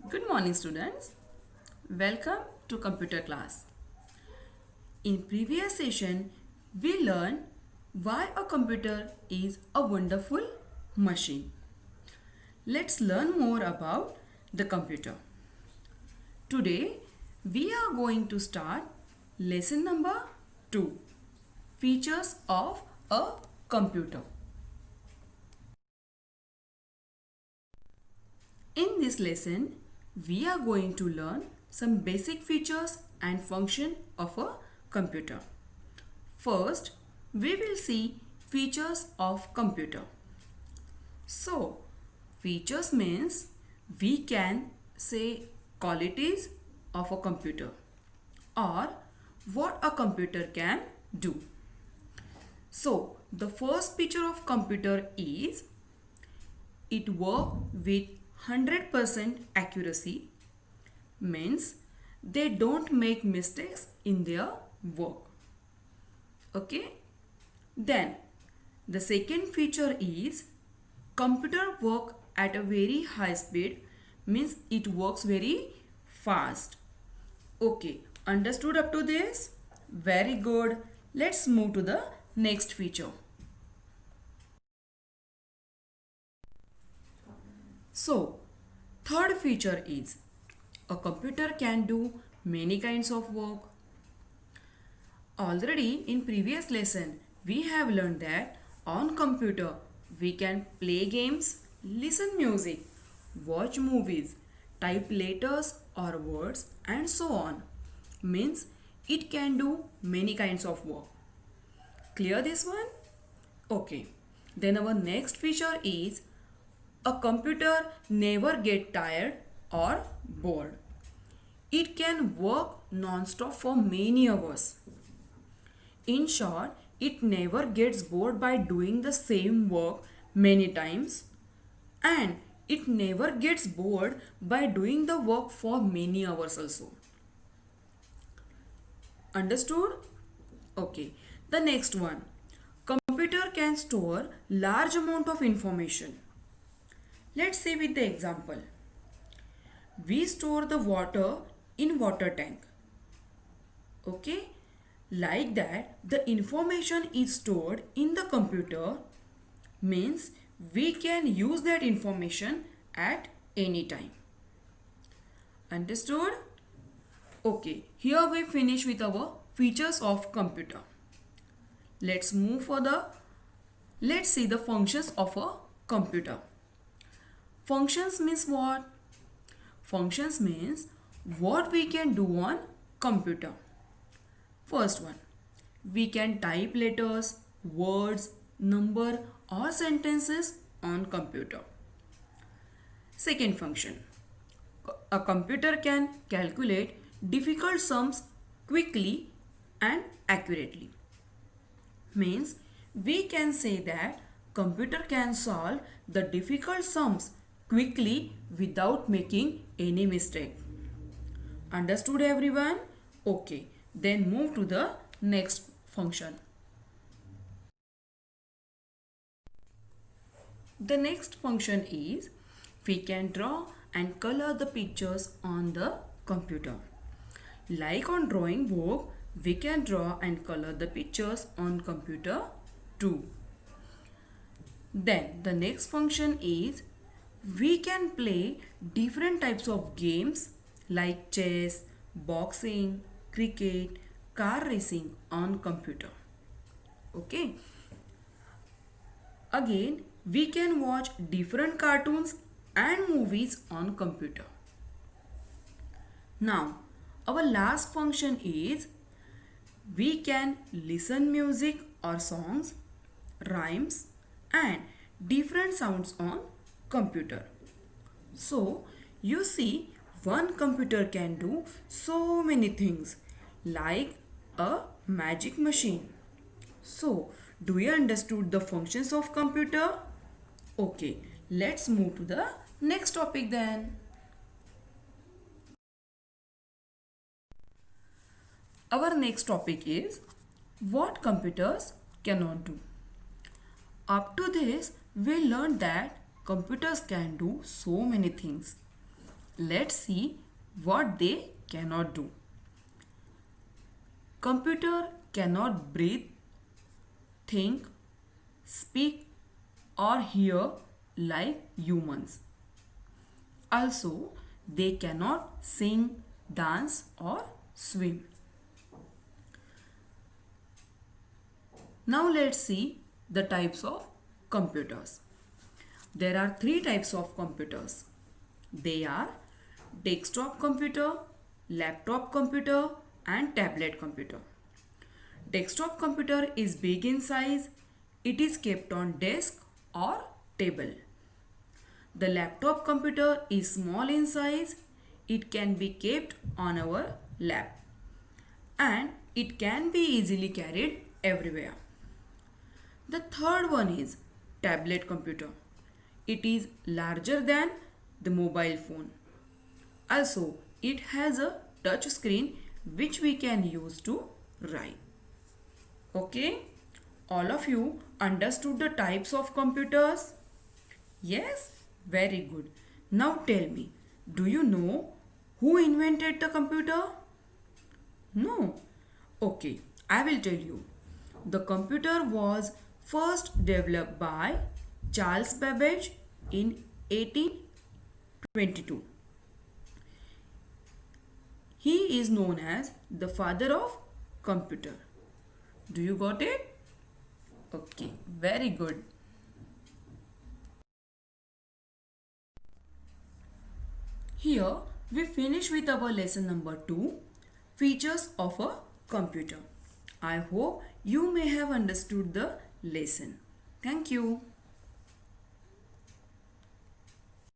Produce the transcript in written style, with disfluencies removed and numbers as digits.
Good morning, students. Welcome to computer class. In previous session, we learned why a computer is a wonderful machine. Let's learn more about the computer. Today, we are going to start lesson number 2, features of a computer. In this lesson, we are going to learn some basic features and function of a computer. First, we will see features of computer. So, features means we can say qualities of a computer or what a computer can do. So, the first feature of computer is it work with 100% accuracy, means they don't make mistakes in their work. Okay, then the second feature is computer work at a very high speed, means it works very fast. Okay, understood up to this? Very good. Let's move to the next feature. So, third feature is a computer can do many kinds of work. Already in previous lesson, we have learned that on computer we can play games, listen music, watch movies, type letters or words and so on. Means it can do many kinds of work. Clear this one? Okay. Then our next feature is a computer never get tired or bored. It can work non-stop for many hours. In short, it never gets bored by doing the same work many times, and it never gets bored by doing the work for many hours also. Understood? Okay. The next one. Computer can store large amount of information. Let's say with the example. We store the water in water tank. Okay? Like that, the information is stored in the computer, means we can use that information at any time. Understood? Okay, here we finish with our features of computer. Let's move further. Let's see the functions of a computer. Functions means what? Functions means what we can do on computer. First one, we can type letters, words, number or sentences on computer. Second function, a computer can calculate difficult sums quickly and accurately. Means we can say that computer can solve the difficult sums quickly without making any mistake. Understood everyone? Okay, then move to the next function. The next function is we can draw and color the pictures on the computer. Like on drawing book, we can draw and color the pictures on computer too. Then the next function is we can play different types of games like chess, boxing, cricket, car racing on computer. Okay. Again, we can watch different cartoons and movies on computer. Now, our last function is we can listen music or songs, rhymes and different sounds on computer. So, you see one computer can do so many things like a magic machine. So, do you understood the functions of computer? Okay, let's move to the next topic then. Our next topic is what computers cannot do. Up to this, we learned that computers can do so many things let's see what they cannot do. Computer cannot breathe, think, speak or hear like humans. Also, they cannot sing, dance or swim. Now let's see the types of computers. There are three types of computers. They are desktop computer, laptop computer and tablet computer. Desktop computer is big in size. It is kept on desk or table. The laptop computer is small in size. It can be kept on our lap and it can be easily carried everywhere. The third one is tablet computer. It is larger than the mobile phone. Also, it has a touch screen which we can use to write. Okay, all of you understood the types of computers? Yes, very good. Now tell me, do you know who invented the computer? No. Okay, I will tell you. The computer was first developed by Charles Babbage in 1822. He is known as the father of computer. Do you got it? Okay, very good. Here we finish with our lesson number 2, features of a computer. I hope you may have understood the lesson. Thank you.